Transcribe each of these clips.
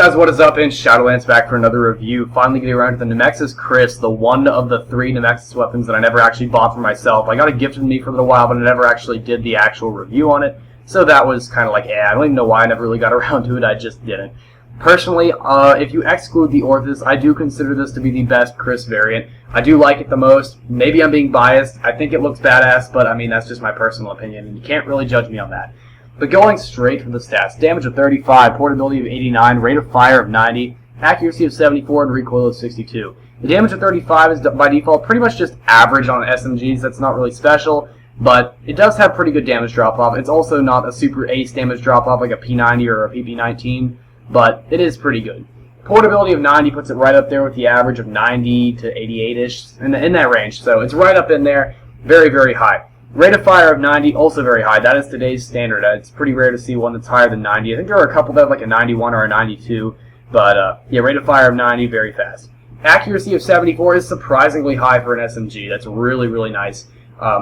guys, what is up? And Shadolance back for another review. Finally getting around to the NEMEXIS Kriss, the one of the 3 NEMEXIS weapons that I never actually bought for myself. I got it gifted to me for a little while, but I never actually did the actual review on it. So that was kind of like, I don't even know why I never really got around to it, I just didn't. Personally, if you exclude the Orthus, I do consider this to be the best Kriss variant. I do like it the most. Maybe I'm being biased. I think it looks badass, but I mean, that's just my personal opinion, and you can't really judge me on that. But going straight for the stats, damage of 35, portability of 89, rate of fire of 90, accuracy of 74, and recoil of 62. The damage of 35 is by default pretty much just average on SMGs. That's not really special, but it does have pretty good damage drop-off. It's also not a super ace damage drop-off like a P90 or a PP19, but it is pretty good. Portability of 90 puts it right up there with the average of 90 to 88-ish, in that range. So it's right up in there, very, very high. Rate of fire of 90, also very high. That is today's standard. It's pretty rare to see one that's higher than 90. I think there are a couple that have like a 91 or a 92, but yeah, rate of fire of 90, very fast. Accuracy of 74 is surprisingly high for an SMG. That's really, really nice.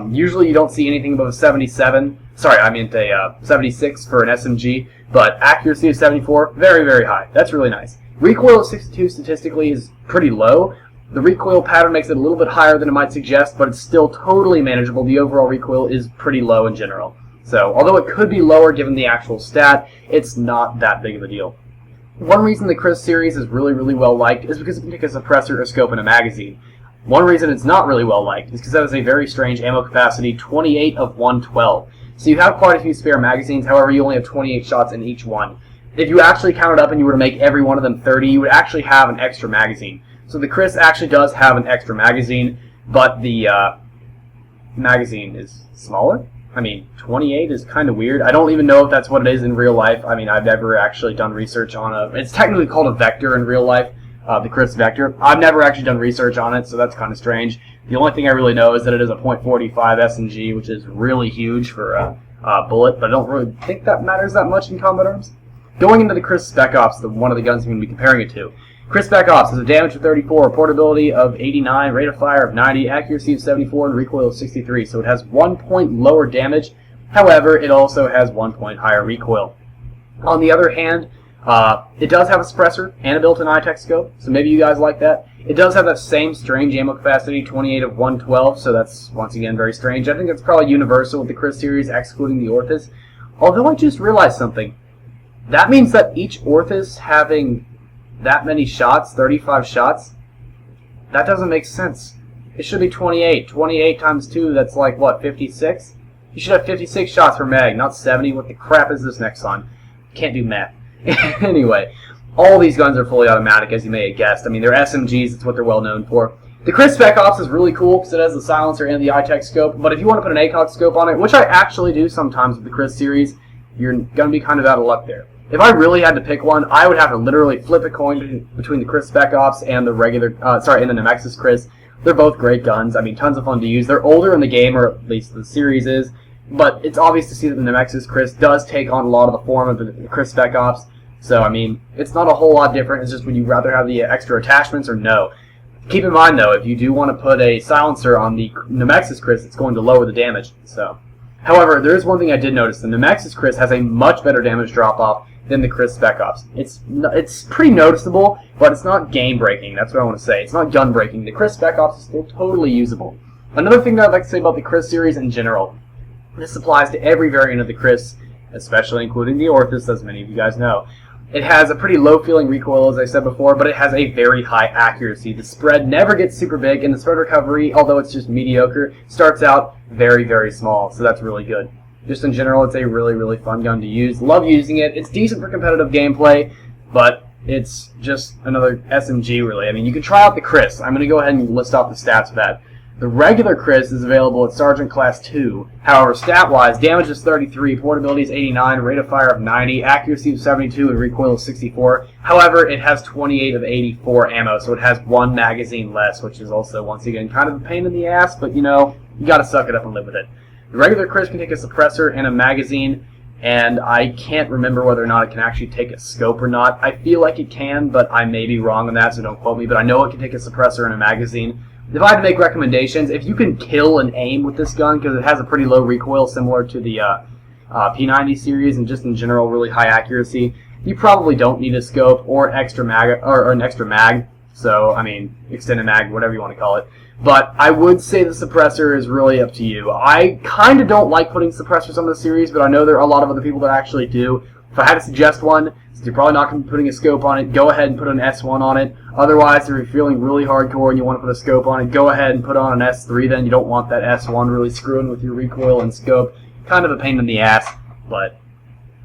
Usually you don't see anything above a 77. Sorry, I meant a 76 for an SMG, but accuracy of 74, very, very high. That's really nice. Recoil of 62 statistically is pretty low. The recoil pattern makes it a little bit higher than it might suggest, but it's still totally manageable. The overall recoil is pretty low in general. So, although it could be lower given the actual stat, it's not that big of a deal. One reason the Kriss series is really, really well liked is because it can take a suppressor, a scope, and a magazine. One reason it's not really well liked is because that is a very strange ammo capacity, 28 of 112. So you have quite a few spare magazines, however you only have 28 shots in each one. If you actually counted up and you were to make every one of them 30, you would actually have an extra magazine. So the Kriss actually does have an extra magazine, but the magazine is smaller. I mean, 28 is kind of weird. I don't even know if that's what it is in real life. I mean, I've never actually done research on it's technically called a Vector in real life, the Kriss Vector. I've never actually done research on it, so that's kind of strange. The only thing I really know is that it is a .45 SMG, which is really huge for a bullet, but I don't really think that matters that much in combat arms. Going into the Kriss SpecOps, one of the guns I'm going to be comparing it to. Kriss SpecOps has a damage of 34, portability of 89, rate of fire of 90, accuracy of 74, and recoil of 63. So it has 1 point lower damage. However, it also has 1 point higher recoil. On the other hand, it does have a suppressor and a built-in eye-tech scope, so maybe you guys like that. It does have that same strange ammo capacity, 28 of 112, so that's, once again, very strange. I think it's probably universal with the Kriss series, excluding the Orthus. Although I just realized something. That means that each Orthus having that many shots, 35 shots, that doesn't make sense. It should be 28. 28 times 2, that's like, what, 56? You should have 56 shots per mag, not 70. What the crap is this next on? Can't do math. Anyway, all these guns are fully automatic, as you may have guessed. I mean, they're SMGs, that's what they're well known for. The Kriss SpecOps is really cool because it has the silencer and the eye-tech scope, but if you want to put an ACOG scope on it, which I actually do sometimes with the Kriss series, you're going to be kind of out of luck there. If I really had to pick one, I would have to literally flip a coin between the Kriss SpecOps and the regular, and the NEMEXIS Kriss. They're both great guns. I mean, tons of fun to use. They're older in the game, or at least the series is, but it's obvious to see that the NEMEXIS Kriss does take on a lot of the form of the Kriss SpecOps. So, I mean, it's not a whole lot different. It's just would you rather have the extra attachments or no? Keep in mind, though, if you do want to put a silencer on the NEMEXIS Kriss, it's going to lower the damage. So, however, there is one thing I did notice. The NEMEXIS Kriss has a much better damage drop-off than the Kriss SpecOps. It's pretty noticeable, but it's not game-breaking. That's what I want to say. It's not gun-breaking. The Kriss SpecOps is still totally usable. Another thing that I'd like to say about the Kriss series in general, this applies to every variant of the Kriss, especially including the Orthus, as many of you guys know. It has a pretty low-feeling recoil, as I said before, but it has a very high accuracy. The spread never gets super big, and the spread recovery, although it's just mediocre, starts out very, very small, so that's really good. Just in general, it's a really, really fun gun to use. Love using it. It's decent for competitive gameplay, but it's just another SMG, really. I mean, you can try out the Kriss. I'm going to go ahead and list off the stats for that. The regular Kriss is available at Sergeant Class 2. However, stat-wise, damage is 33, portability is 89, rate of fire of 90, accuracy of 72, and recoil of 64. However, it has 28 of 84 ammo, so it has 1 magazine less, which is also, once again, kind of a pain in the ass, but, you know, you gotta suck it up and live with it. The regular Kriss can take a suppressor and a magazine, and I can't remember whether or not it can actually take a scope or not. I feel like it can, but I may be wrong on that, so don't quote me, but I know it can take a suppressor and a magazine. If I had to make recommendations, if you can kill and aim with this gun, because it has a pretty low recoil similar to the P90 series and just in general really high accuracy, you probably don't need a scope or extra mag or an extra mag. So, I mean, extended mag, whatever you want to call it. But I would say the suppressor is really up to you. I kind of don't like putting suppressors on the series, but I know there are a lot of other people that actually do. If I had to suggest one, since you're probably not going to be putting a scope on it, go ahead and put an S1 on it. Otherwise, if you're feeling really hardcore and you want to put a scope on it, go ahead and put on an S3 then. You don't want that S1 really screwing with your recoil and scope. Kind of a pain in the ass, but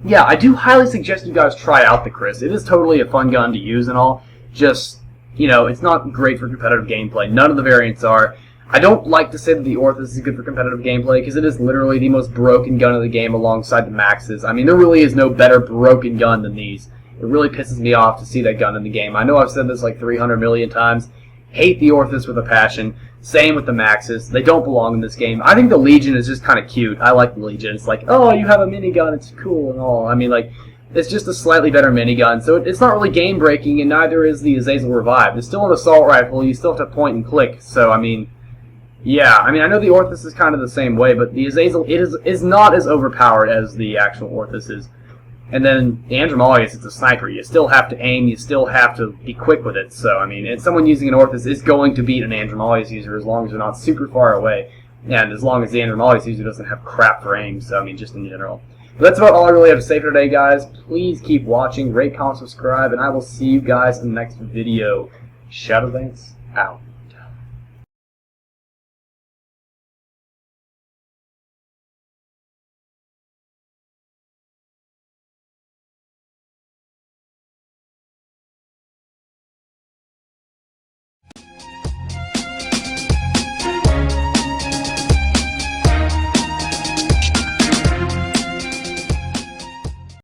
yeah, I do highly suggest you guys try out the Kriss. It is totally a fun gun to use and all. Just, you know, it's not great for competitive gameplay. None of the variants are. I don't like to say that the Orthus is good for competitive gameplay because it is literally the most broken gun of the game alongside the Maxes. I mean, there really is no better broken gun than these. It really pisses me off to see that gun in the game. I know I've said this like 300 million times. Hate the Orthus with a passion. Same with the Maxes. They don't belong in this game. I think the Legion is just kind of cute. I like the Legion. It's like, oh, you have a minigun. It's cool and all. I mean, like, it's just a slightly better minigun, so it's not really game-breaking, and neither is the Azazel Revive. It's still an assault rifle. You still have to point and click. So, I mean, yeah. I mean, I know the Orthus is kind of the same way, but the Azazel is not as overpowered as the actual Orthus is. And then the Andromalius, it's a sniper. You still have to aim. You still have to be quick with it. So, I mean, and someone using an Orthus is going to beat an Andromalius user as long as they're not super far away, and as long as the Andromalius user doesn't have crap for aim. So, I mean, just in general. But that's about all I really have to say for today, guys. Please keep watching, rate, comment, subscribe, and I will see you guys in the next video. Shadolance out.